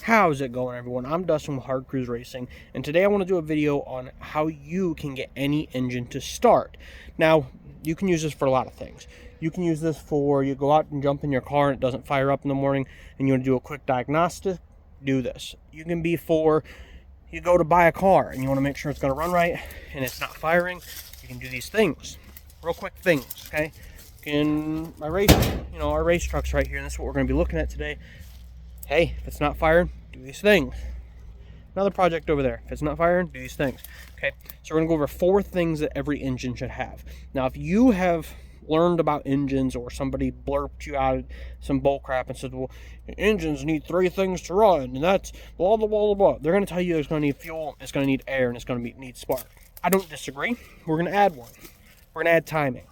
How's it going, everyone? I'm Dustin with Hard Cruise Racing, and today I want to do a video on how you can get any engine to start. Now, you can use this for a lot of things. You can use this for, you go out and jump in your car and it doesn't fire up in the morning and you want to do a quick diagnostic, do this. You can be for, you go to buy a car and you want to make sure it's going to run right and it's not firing. You can do these things, real quick things, okay? In my race, our race truck's right here, and that's what we're going to be looking at today. Hey, if it's not firing, do these things. Another project over there. If it's not firing, do these things. Okay, so we're going to go over 4 things that every engine should have. Now, if you have learned about engines or somebody blurped you out some bull crap and said, well, engines need 3 things to run, and that's blah, blah, blah, blah, blah. They're going to tell you it's going to need fuel, it's going to need air, and it's going to need spark. I don't disagree. We're going to add one. We're going to add timing.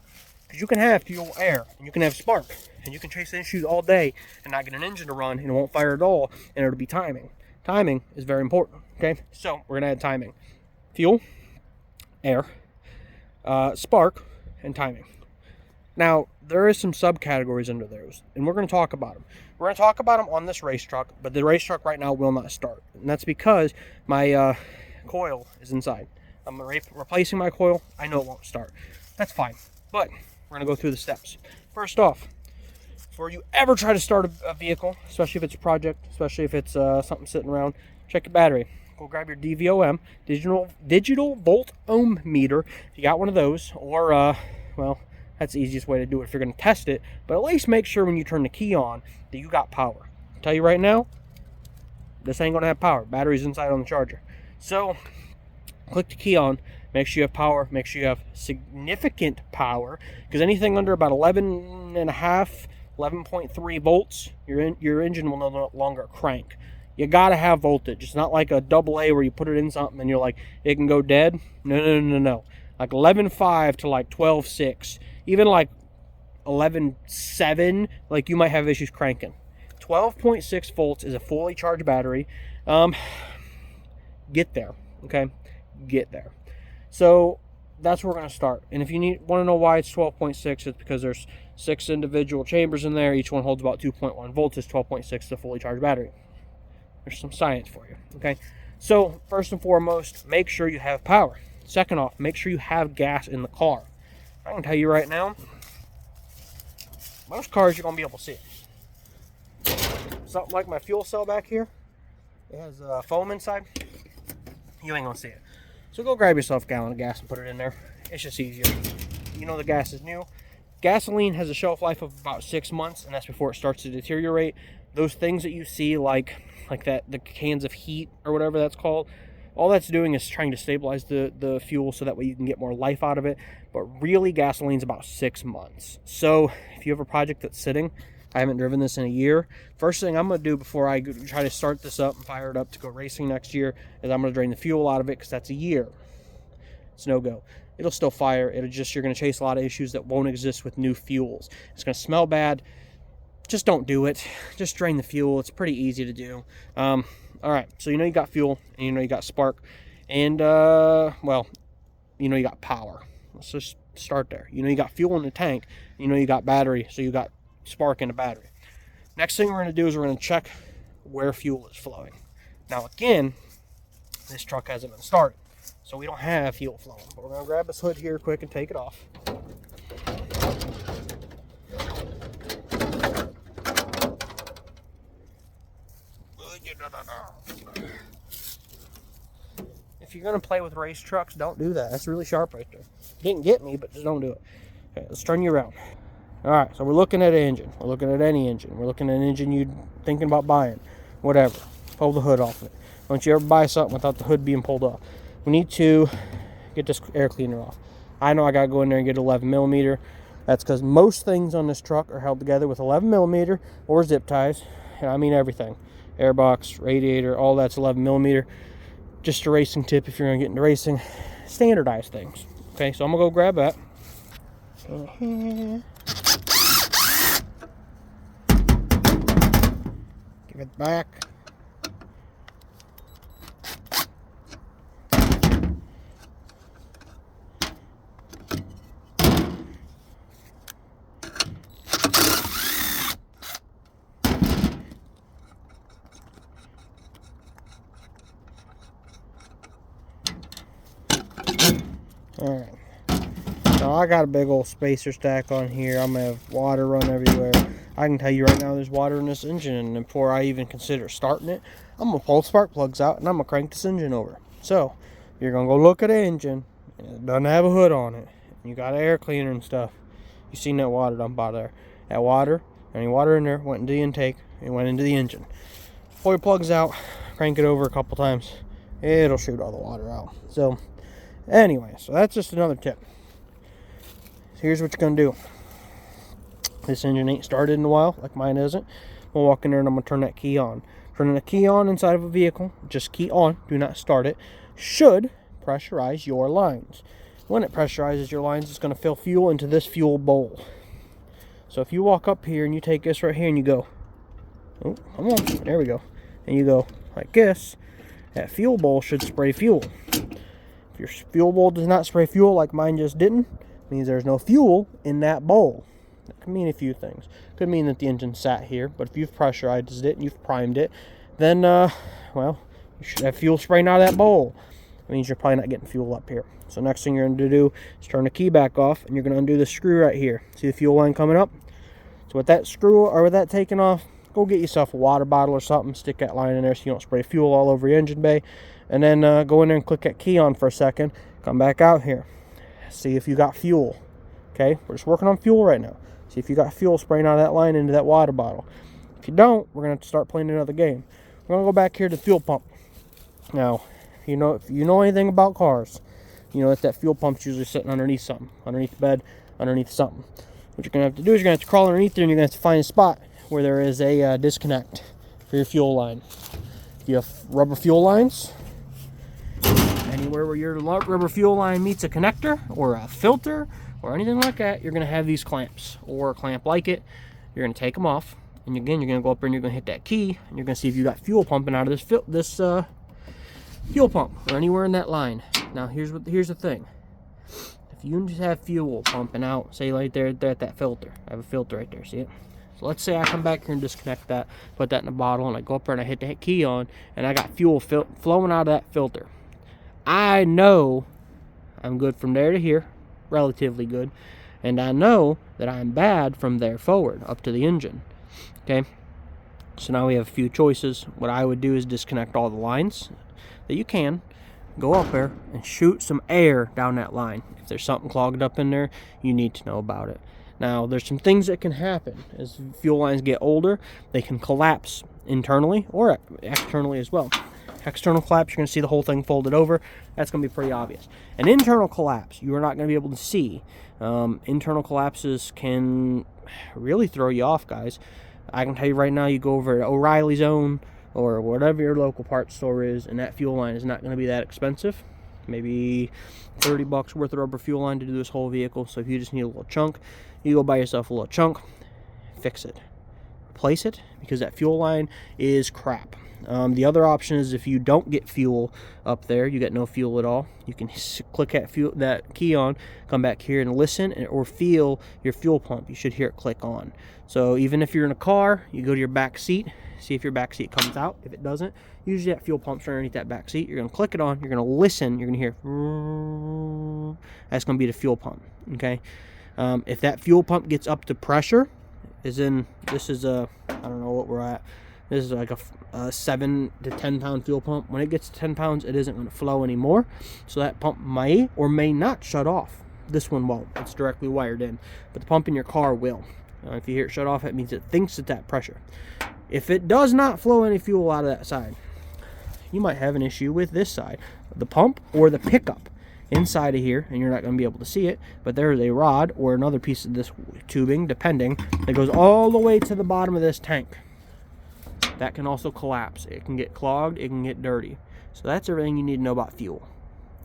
Because you can have fuel, air, and you can have spark. And you can chase issues all day and not get an engine to run, and it won't fire at all, and it'll be timing. Timing is very important, okay? So, we're going to add timing. Fuel, air, spark, and timing. Now, there is some subcategories under those, and we're going to talk about them. We're going to talk about them on this race truck, but the race truck right now will not start. And that's because my coil is inside. I'm replacing my coil. I know it won't start. That's fine, but we're going to go through the steps. First off, before you ever try to start a vehicle, especially if it's a project, especially if it's something sitting around, check your battery. Go grab your DVOM, digital volt ohm meter, if you got one of those, or, well, that's the easiest way to do it if you're going to test it, but at least make sure when you turn the key on that you got power. I'll tell you right now, this ain't going to have power. Battery's inside on the charger. So, click the key on, make sure you have power, make sure you have significant power, because anything under about 11.3 volts, your engine will no longer crank. You gotta have voltage. It's not like a AA where you put it in something and you're like, it can go dead. No. Like 11.5 to like 12.6, even like 11.7, like you might have issues cranking. 12.6 volts is a fully charged battery. Get there, okay? Get there. So that's where we're going to start. And if you want to know why it's 12.6, it's because there's 6 individual chambers in there. Each one holds about 2.1 volts. It's 12.6 to fully charged battery. There's some science for you, okay? So first and foremost, make sure you have power. Second off, make sure you have gas in the car. I can tell you right now, most cars you're going to be able to see it. Something like my fuel cell back here, it has foam inside. You ain't going to see it. So go grab yourself a gallon of gas and put it in there. It's just easier. You know the gas is new. Gasoline has a shelf life of about 6 months, and that's before it starts to deteriorate. Those things that you see, like that, the cans of heat or whatever that's called, all that's doing is trying to stabilize the fuel so that way you can get more life out of it. But really, gasoline's about 6 months. So if you have a project that's sitting, I haven't driven this in a year. First thing I'm going to do before I try to start this up and fire it up to go racing next year is I'm going to drain the fuel out of it, because that's a year. It's no go. It'll still fire. It'll just, you're going to chase a lot of issues that won't exist with new fuels. It's going to smell bad. Just don't do it. Just drain the fuel. It's pretty easy to do. All right. So you know you got fuel, and you know you got spark, and well, you know you got power. Let's just start there. You know you got fuel in the tank. You know you got battery. So you got spark in the battery. Next thing we're going to do is we're going to check where fuel is flowing. Now again, this truck hasn't been started, so we don't have fuel flowing. But we're going to grab this hood here quick and take it off. If you're going to play with race trucks, don't do that. That's really sharp right there. You didn't get me, but just don't do it. Okay, let's turn you around. Alright, so we're looking at an engine. We're looking at any engine. We're looking at an engine you're thinking about buying. Whatever. Pull the hood off of it. Don't you ever buy something without the hood being pulled off. We need to get this air cleaner off. I know I got to go in there and get 11 millimeter. That's because most things on this truck are held together with 11 millimeter or zip ties. And I mean everything. Airbox, radiator, all that's 11 millimeter. Just a racing tip if you're going to get into racing. Standardize things. Okay, so I'm going to go grab that. Give it back. Alright. Now I got a big old spacer stack on here. I'm going to have water run everywhere. I can tell you right now there's water in this engine, and before I even consider starting it, I'm going to pull the spark plugs out and I'm going to crank this engine over. So, you're going to go look at the engine, and it doesn't have a hood on it. You got an air cleaner and stuff. You seen that water dump out there. That water, any water in there, went into the intake, it went into the engine. Pull your plugs out, crank it over a couple times, it'll shoot all the water out. So, anyway, so that's just another tip. So here's what you're going to do. This engine ain't started in a while, like mine isn't. We'll walk in there and I'm going to turn that key on. Turning the key on inside of a vehicle, just key on, do not start it, should pressurize your lines. When it pressurizes your lines, it's going to fill fuel into this fuel bowl. So if you walk up here and you take this right here and you go, oh, come on, there we go. And you go like this, that fuel bowl should spray fuel. If your fuel bowl does not spray fuel like mine just didn't, it means there's no fuel in that bowl. That could mean a few things. Could mean that the engine sat here, but if you've pressurized it and you've primed it, then, well, you should have fuel spraying out of that bowl. It means you're probably not getting fuel up here. So next thing you're going to do is turn the key back off, and you're going to undo the screw right here. See the fuel line coming up? So with that screw, or with that taken off, go get yourself a water bottle or something, stick that line in there so you don't spray fuel all over your engine bay, and then go in there and click that key on for a second, come back out here. See if you got fuel. Okay, we're just working on fuel right now. See if you got fuel spraying out of that line into that water bottle. If you don't, we're going to have to start playing another game. We're going to go back here to the fuel pump. Now, if you know anything about cars, you know that fuel pump's usually sitting underneath something, underneath the bed, underneath something. What you're going to have to do is you're going to have to crawl underneath there, and you're going to have to find a spot where there is a disconnect for your fuel line. If you have rubber fuel lines, anywhere where your rubber fuel line meets a connector or a filter or anything like that, you're going to have these clamps or a clamp like it. You're going to take them off, and again, you're going to go up there and you're going to hit that key, and you're going to see if you got fuel pumping out of this fuel pump or anywhere in that line. Now here's the thing. If you have fuel pumping out, say right there at that filter, I have a filter right there, see it? So let's say I come back here and disconnect that, put that in a bottle, and I go up there and I hit the key on, and I got fuel flowing out of that filter. I know I'm good from there to here, relatively good, and I know that I'm bad from there forward up to the engine. Okay, so now we have a few choices. What I would do is disconnect all the lines that you can, go up there and shoot some air down that line. If there's something clogged up in there, you need to know about it. Now, there's some things that can happen. As fuel lines get older, they can collapse internally or externally as well. External collapse, you're going to see the whole thing folded over. That's going to be pretty obvious. An internal collapse, you are not going to be able to see. Internal collapses can really throw you off, guys. I can tell you right now, you go over to O'Reilly's Own or whatever your local parts store is, and that fuel line is not going to be that expensive. Maybe $30 worth of rubber fuel line to do this whole vehicle. So if you just need a little chunk, you go buy yourself a little chunk, fix it, replace it, because that fuel line is crap. The other option is if you don't get fuel up there, you get no fuel at all, you can click that key on, come back here and listen or feel your fuel pump. You should hear it click on. So even if you're in a car, you go to your back seat, see if your back seat comes out. If it doesn't, usually that fuel pump's underneath that back seat. You're going to click it on, you're going to listen, you're going to hear, that's going to be the fuel pump. Okay, if that fuel pump gets up to pressure, this is I don't know what we're at. This is like a 7 to 10 pound fuel pump. When it gets to 10 pounds, it isn't going to flow anymore. So that pump may or may not shut off. This one won't. It's directly wired in. But the pump in your car will. If you hear it shut off, it means it thinks it's at pressure. If it does not flow any fuel out of that side, you might have an issue with this side, the pump or the pickup inside of here, and you're not going to be able to see it, but there is a rod or another piece of this tubing, depending, that goes all the way to the bottom of this tank. That can also collapse. It can get clogged, it can get dirty. So that's everything you need to know about fuel.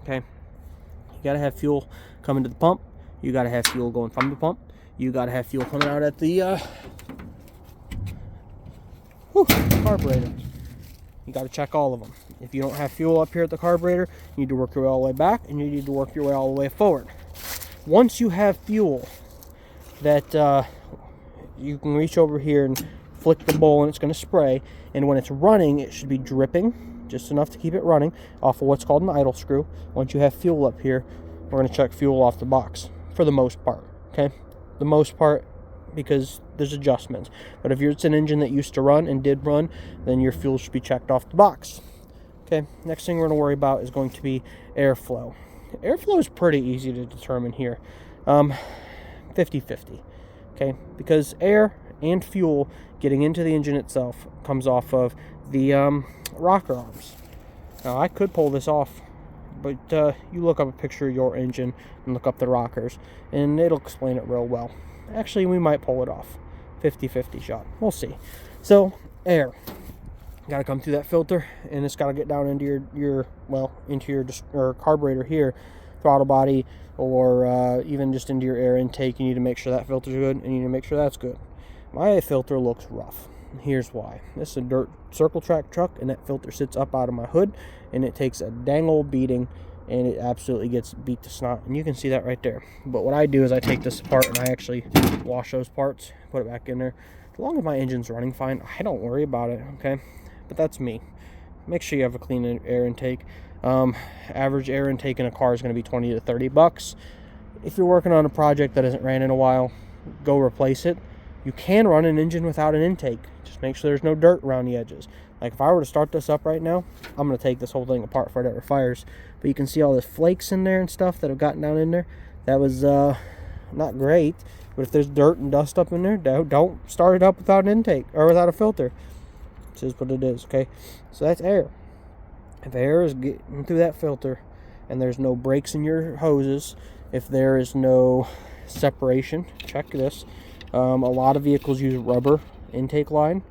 Okay, you got to have fuel coming to the pump, you got to have fuel going from the pump, you got to have fuel coming out at the carburetor. You got to check all of them. If you don't have fuel up here at the carburetor, you need to work your way all the way back, and you need to work your way all the way forward. Once you have fuel that you can reach over here and flick the bowl and it's going to spray, and when it's running, it should be dripping just enough to keep it running off of what's called an idle screw. Once you have fuel up here, we're going to check fuel off the box for the most part, okay? The most part, because there's adjustments. But if it's an engine that used to run and did run, then your fuel should be checked off the box. Okay, next thing we're going to worry about is going to be airflow. Airflow is pretty easy to determine here. 50-50, okay? Because air and fuel getting into the engine itself comes off of the rocker arms. Now, I could pull this off, but you look up a picture of your engine and look up the rockers, and it'll explain it real well. Actually, we might pull it off. 50-50 shot. We'll see. So, air. Got to come through that filter, and it's got to get down into your carburetor here, throttle body, or even just into your air intake. You need to make sure that filter's good, and you need to make sure that's good. My filter looks rough. Here's why. This is a dirt circle track truck, and that filter sits up out of my hood, and it takes a dang old beating, and it absolutely gets beat to snot, and you can see that right there. But what I do is I take this apart, and I actually wash those parts, put it back in there. As long as my engine's running fine, I don't worry about it, okay? But that's me. Make sure you have a clean air intake. Average air intake in a car is going to be $20 to $30. If you're working on a project that hasn't ran in a while, go replace it. You can run an engine without an intake. Just make sure there's no dirt around the edges. Like if I were to start this up right now, I'm going to take this whole thing apart before it ever fires. But you can see all the flakes in there and stuff that have gotten down in there. That was not great. But if there's dirt and dust up in there, don't start it up without an intake or without a filter. This is what it is, okay? So that's air. If air is getting through that filter and there's no breaks in your hoses, if there is no separation, check this. A lot of vehicles use rubber intake line.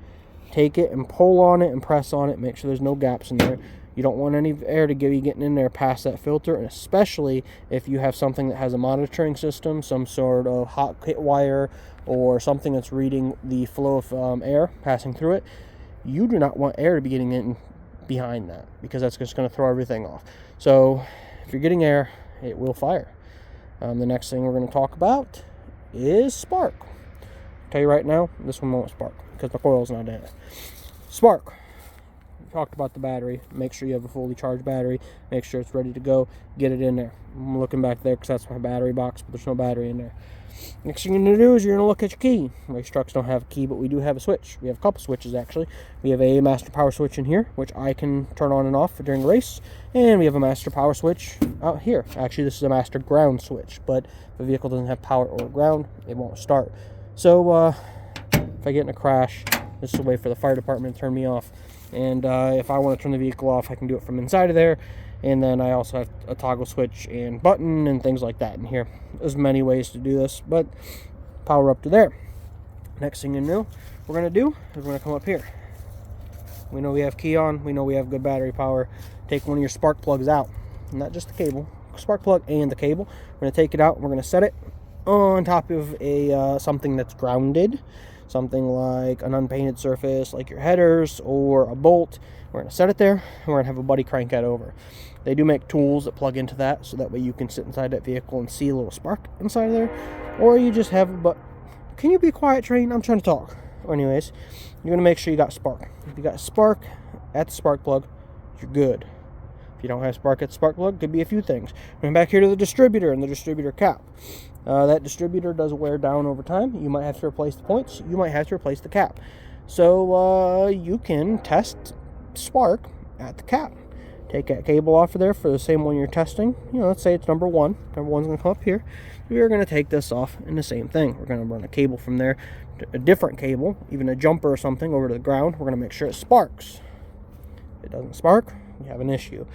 Take it and pull on it and press on it. Make sure there's no gaps in there. You don't want any air to be getting in there past that filter, and especially if you have something that has a monitoring system, some sort of hot kit wire or something that's reading the flow of air passing through it. You do not want air to be getting in behind that, because that's just going to throw everything off. So if you're getting air, it will fire. The next thing we're going to talk about is spark. I'll tell you right now, this one won't spark because the coil's not in it. Spark. We talked about the battery. Make sure you have a fully charged battery. Make sure it's ready to go. Get it in there. I'm looking back there because that's my battery box, but there's no battery in there. Next thing you're going to do is you're going to look at your key. Race trucks don't have a key, but we do have a switch. We have a couple switches, actually. We have a master power switch in here, which I can turn on and off during a race. And we have a master power switch out here. Actually, this is a master ground switch, but if the vehicle doesn't have power or ground, it won't start. So if I get in a crash, this is a way for the fire department to turn me off. And if I want to turn the vehicle off, I can do it from inside of there. And then I also have a toggle switch and button and things like that in here. There's many ways to do this, but power up to there. Next thing you know, we're going to do is we're going to come up here. We know we have key on. We know we have good battery power. Take one of your spark plugs out. Not just the cable. Spark plug and the cable. We're going to take it out. And we're going to set it on top of a something that's grounded. Something like an unpainted surface, like your headers or a bolt. We're going to set it there, and we're going to have a buddy crank that over. They do make tools that plug into that, so that way you can sit inside that vehicle and see a little spark inside of there. Or you just have a Can you be quiet, train? I'm trying to talk. Anyways, you're going to make sure you got spark. If you got spark at the spark plug, you're good. If you don't have spark at the spark plug, could be a few things. Going back here to the distributor and the distributor cap. That distributor does wear down over time. You might have to replace the points. You might have to replace the cap. So you can test spark at the cap. Take that cable off of there for the same one you're testing. Let's say it's number one. Number one's going to come up here. We're going to take this off and the same thing. We're going to run a cable from there, a different cable, even a jumper or something over to the ground. We're going to make sure it sparks. If it doesn't spark, you have an issue.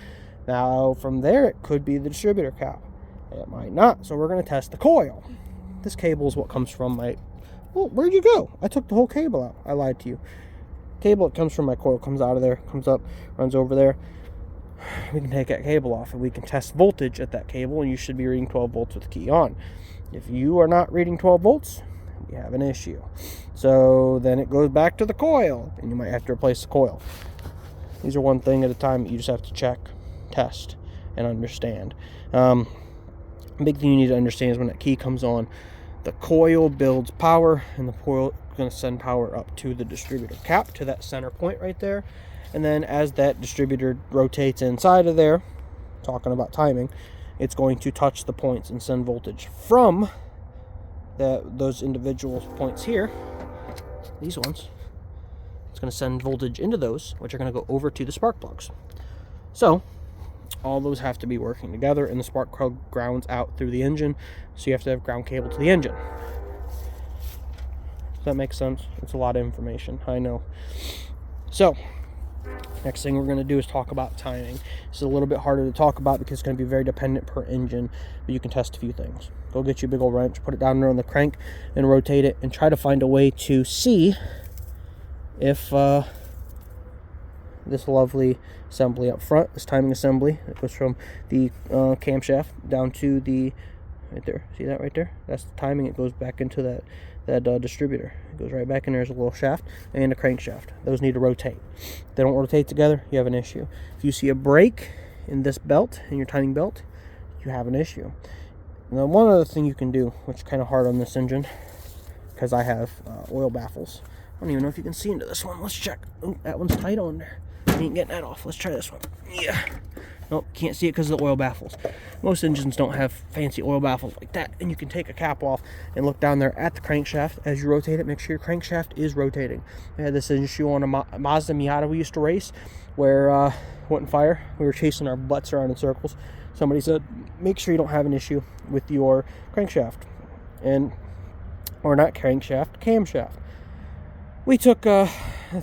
Now from there, it could be the distributor cap. It might not. So we're going to test the coil. This cable is what comes from my... Well, where'd you go? I took the whole cable out. I lied to you. Cable that comes from my coil comes out of there, comes up, runs over there. We can take that cable off and we can test voltage at that cable, and you should be reading 12 volts with the key on. If you are not reading 12 volts, you have an issue. So then it goes back to the coil, and you might have to replace the coil. These are one thing at a time that you just have to check, test, and understand. Big thing you need to understand is when that key comes on, the coil builds power, and the coil is going to send power up to the distributor cap, to that center point right there. And then as that distributor rotates inside of there, talking about timing, it's going to touch the points and send voltage from those individual points here, these ones. It's going to send voltage into those, which are going to go over to the spark plugs. So all those have to be working together, and the spark plug grounds out through the engine, so you have to have ground cable to the engine. Does that make sense? It's a lot of information, I know. So next thing we're going to do is talk about timing. It's a little bit harder to talk about because it's going to be very dependent per engine, but you can test a few things. Go get you a big old wrench, put it down there on the crank, and rotate it, and try to find a way to see if this lovely assembly up front, this timing assembly, it goes from the camshaft down to the, right there, see that right there? That's the timing. It goes back into that distributor. It goes right back in there as a little shaft and a crankshaft. Those need to rotate. If they don't rotate together, you have an issue. If you see a break in this belt, in your timing belt, you have an issue. Now, one other thing you can do, which is kind of hard on this engine, because I have oil baffles. I don't even know if you can see into this one. Let's check. Oh, that one's tight on there. I ain't getting that off. Let's try this one. Yeah. Nope, can't see it because of the oil baffles. Most engines don't have fancy oil baffles like that, and you can take a cap off and look down there at the crankshaft as you rotate it. Make sure your crankshaft is rotating. I had this issue on a Mazda Miata we used to race where wouldn't fire. We were chasing our butts around in circles. Somebody said, make sure you don't have an issue with your crankshaft, or not crankshaft, camshaft. We took the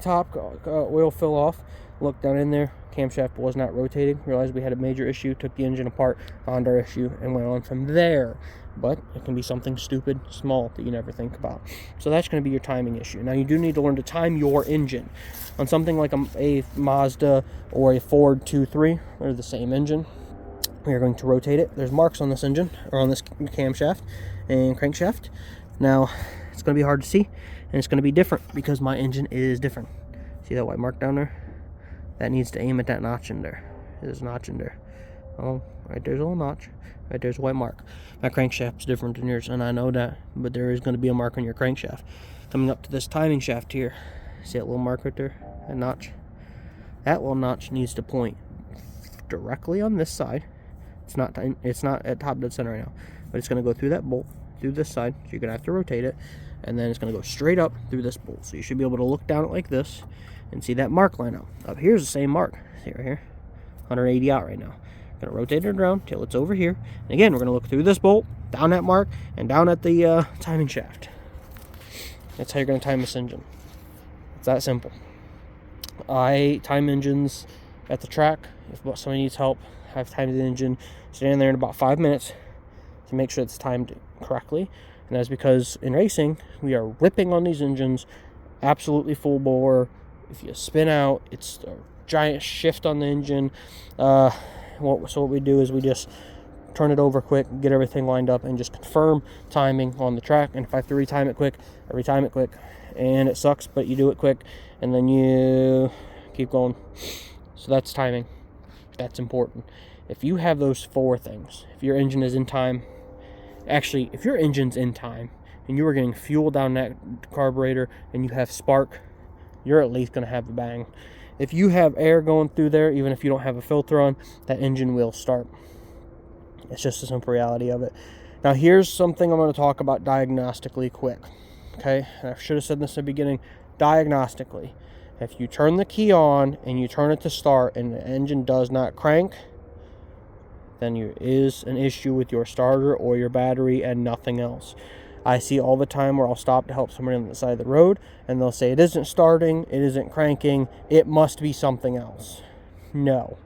top oil fill off, looked down in there, camshaft was not rotating, realized we had a major issue, took the engine apart, found our issue, and went on from there. But it can be something stupid, small, that you never think about. So that's going to be your timing issue. Now, you do need to learn to time your engine. On something like a Mazda or a Ford 2.3, they're the same engine. We are going to rotate it. There's marks on this engine, or on this camshaft and crankshaft. Now, it's going to be hard to see, and it's going to be different because my engine is different. See that white mark down there? That needs to aim at that notch in there. There's a notch in there. Oh, right there's a little notch. Right there's a white mark. My crankshaft's different than yours, and I know that, but there is going to be a mark on your crankshaft. Coming up to this timing shaft here, see that little mark right there? That notch? That little notch needs to point directly on this side. It's not at top dead center right now, but it's going to go through that bolt, through this side, so you're going to have to rotate it, and then it's going to go straight up through this bolt. So you should be able to look down it like this and see that mark line up. Up here's the same mark. See right here? 180 out right now. Going to rotate it around till it's over here. And again, we're going to look through this bolt, down that mark, and down at the timing shaft. That's how you're going to time this engine. It's that simple. I time engines at the track. If somebody needs help, I've timed the engine standing there in about 5 minutes to make sure it's timed correctly. And that's because in racing, we are ripping on these engines absolutely full bore. If you spin out, it's a giant shift on the engine. So what we do is we just turn it over quick, get everything lined up, and just confirm timing on the track. And if I have to retime it quick, I retime it quick. And it sucks, but you do it quick, and then you keep going. So that's timing. That's important. If you have those 4 things, if your engine is in time, actually, if your engine's in time, and you are getting fuel down that carburetor, and you have spark, you're at least going to have a bang. If you have air going through there, even if you don't have a filter on, that engine will start. It's just a simple reality of it. Now, here's something I'm going to talk about diagnostically quick. Okay? And I should have said this at the beginning. Diagnostically, if you turn the key on and you turn it to start and the engine does not crank, then there is an issue with your starter or your battery and nothing else. I see all the time where I'll stop to help somebody on the side of the road, and they'll say, it isn't starting, it isn't cranking, it must be something else. No.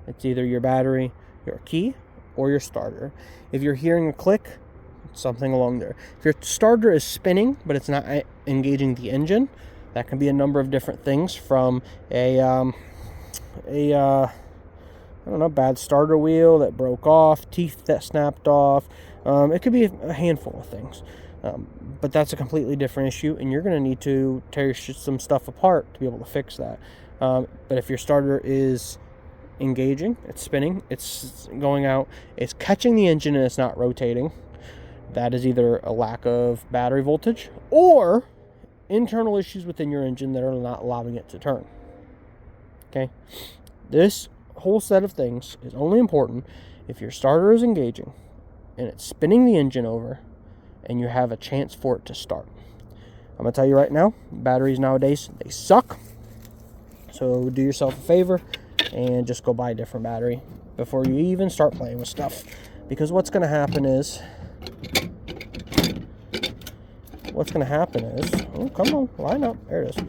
It's either your battery, your key, or your starter. If you're hearing a click, it's something along there. If your starter is spinning, but it's not engaging the engine, that can be a number of different things, from I don't know, bad starter wheel that broke off, teeth that snapped off. It could be a handful of things. But that's a completely different issue, and you're going to need to tear some stuff apart to be able to fix that. But if your starter is engaging, it's spinning, it's going out, it's catching the engine and it's not rotating, that is either a lack of battery voltage or internal issues within your engine that are not allowing it to turn. Okay? This whole set of things is only important if your starter is engaging and it's spinning the engine over and you have a chance for it to start. I'm going to tell you right now, batteries nowadays, they suck. So do yourself a favor and just go buy a different battery before you even start playing with stuff. Because what's going to happen is, oh, come on, line up. There it is.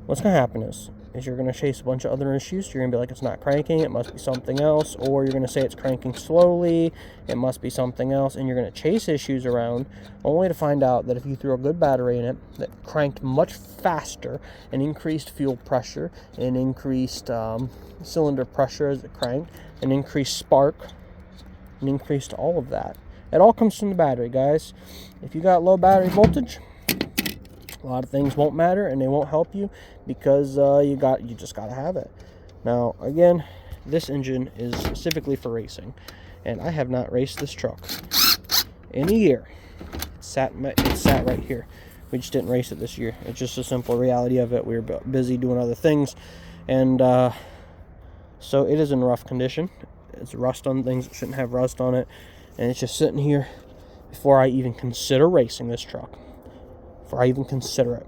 What's going to happen is you're going to chase a bunch of other issues. You're going to be like, it's not cranking, it must be something else. Or you're going to say it's cranking slowly, it must be something else. And you're going to chase issues around, only to find out that if you threw a good battery in it that cranked much faster and increased fuel pressure and increased cylinder pressure as it cranked and increased spark and increased all of that. It all comes from the battery, guys. If you got low battery voltage, a lot of things won't matter and they won't help you because you just gotta have it. Now, again, this engine is specifically for racing, and I have not raced this truck in a year. It sat right here. We just didn't race it this year. It's just a simple reality of it. We were busy doing other things, and so it is in rough condition. It's rust on things that shouldn't have rust on it, and it's just sitting here before I even consider racing this truck. Before I even consider it.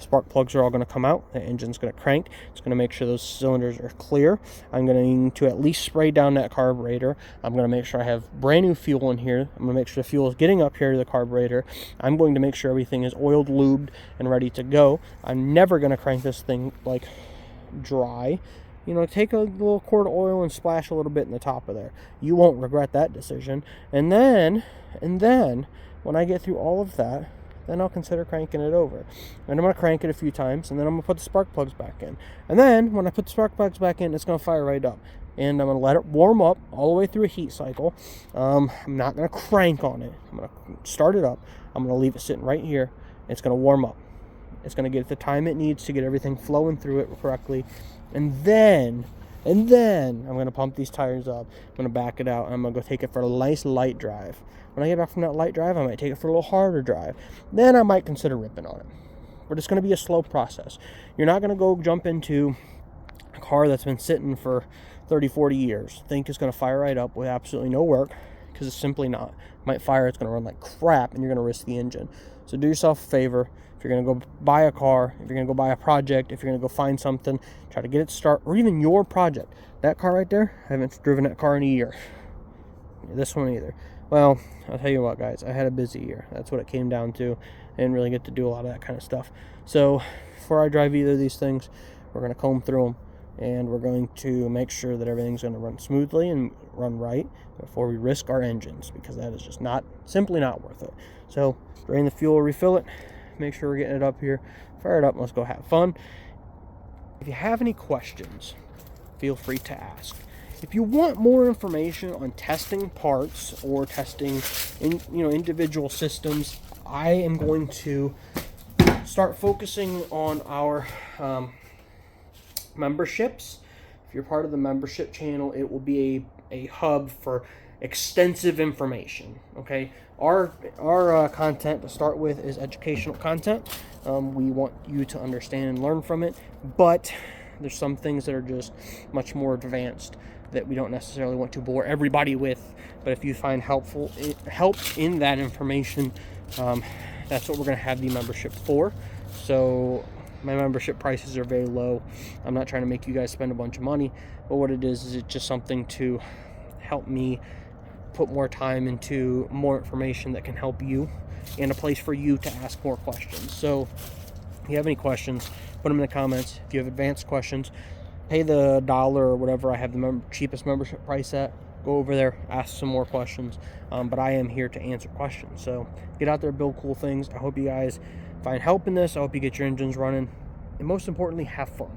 Spark plugs are all going to come out. The engine's going to crank. It's going to make sure those cylinders are clear. I'm going to need to at least spray down that carburetor. I'm going to make sure I have brand new fuel in here. I'm going to make sure the fuel is getting up here to the carburetor. I'm going to make sure everything is oiled, lubed, and ready to go. I'm never going to crank this thing like dry. You know, take a little quart of oil and splash a little bit in the top of there. You won't regret that decision. And then, when I get through all of that, then I'll consider cranking it over. And I'm going to crank it a few times, and then I'm going to put the spark plugs back in. And then, when I put the spark plugs back in, it's going to fire right up. And I'm going to let it warm up all the way through a heat cycle. I'm not going to crank on it. I'm going to start it up. I'm going to leave it sitting right here. It's going to warm up. It's going to get the time it needs to get everything flowing through it correctly. And then I'm going to pump these tires up. I'm going to back it out, and I'm going to go take it for a nice light drive. When I get back from that light drive, I might take it for a little harder drive. Then I might consider ripping on it. But it's going to be a slow process. You're not going to go jump into a car that's been sitting for 30, 40 years. Think it's going to fire right up with absolutely no work, because it's simply not. It might fire, it's going to run like crap, and you're going to risk the engine. So do yourself a favor. If you're going to go buy a car, if you're going to go buy a project, if you're going to go find something, try to get it to start, or even your project. That car right there, I haven't driven that car in a year. This one either. Well, I'll tell you what, guys, I had a busy year. That's what it came down to. I didn't really get to do a lot of that kind of stuff. So before I drive either of these things, we're going to comb through them, and we're going to make sure that everything's going to run smoothly and run right before we risk our engines, because that is just simply not worth it. So drain the fuel, refill it, make sure we're getting it up here, fire it up, and let's go have fun. If you have any questions, feel free to ask. If you want more information on testing parts or testing individual systems, I am going to start focusing on our memberships. If you're part of the membership channel, it will be a hub for extensive information. Okay, our content to start with is educational content. We want you to understand and learn from it, but there's some things that are just much more advanced that we don't necessarily want to bore everybody with. But if you find help in that information, that's what we're going to have the membership for. So my membership prices are very low. I'm not trying to make you guys spend a bunch of money, but what it is it's just something to help me put more time into more information that can help you, and a place for you to ask more questions. So if you have any questions, put them in the comments. If you have advanced questions, pay the $1 or whatever I have the cheapest membership price at. Go over there, ask some more questions. But I am here to answer questions. So get out there, build cool things. I hope you guys find help in this. I hope you get your engines running. And most importantly, have fun.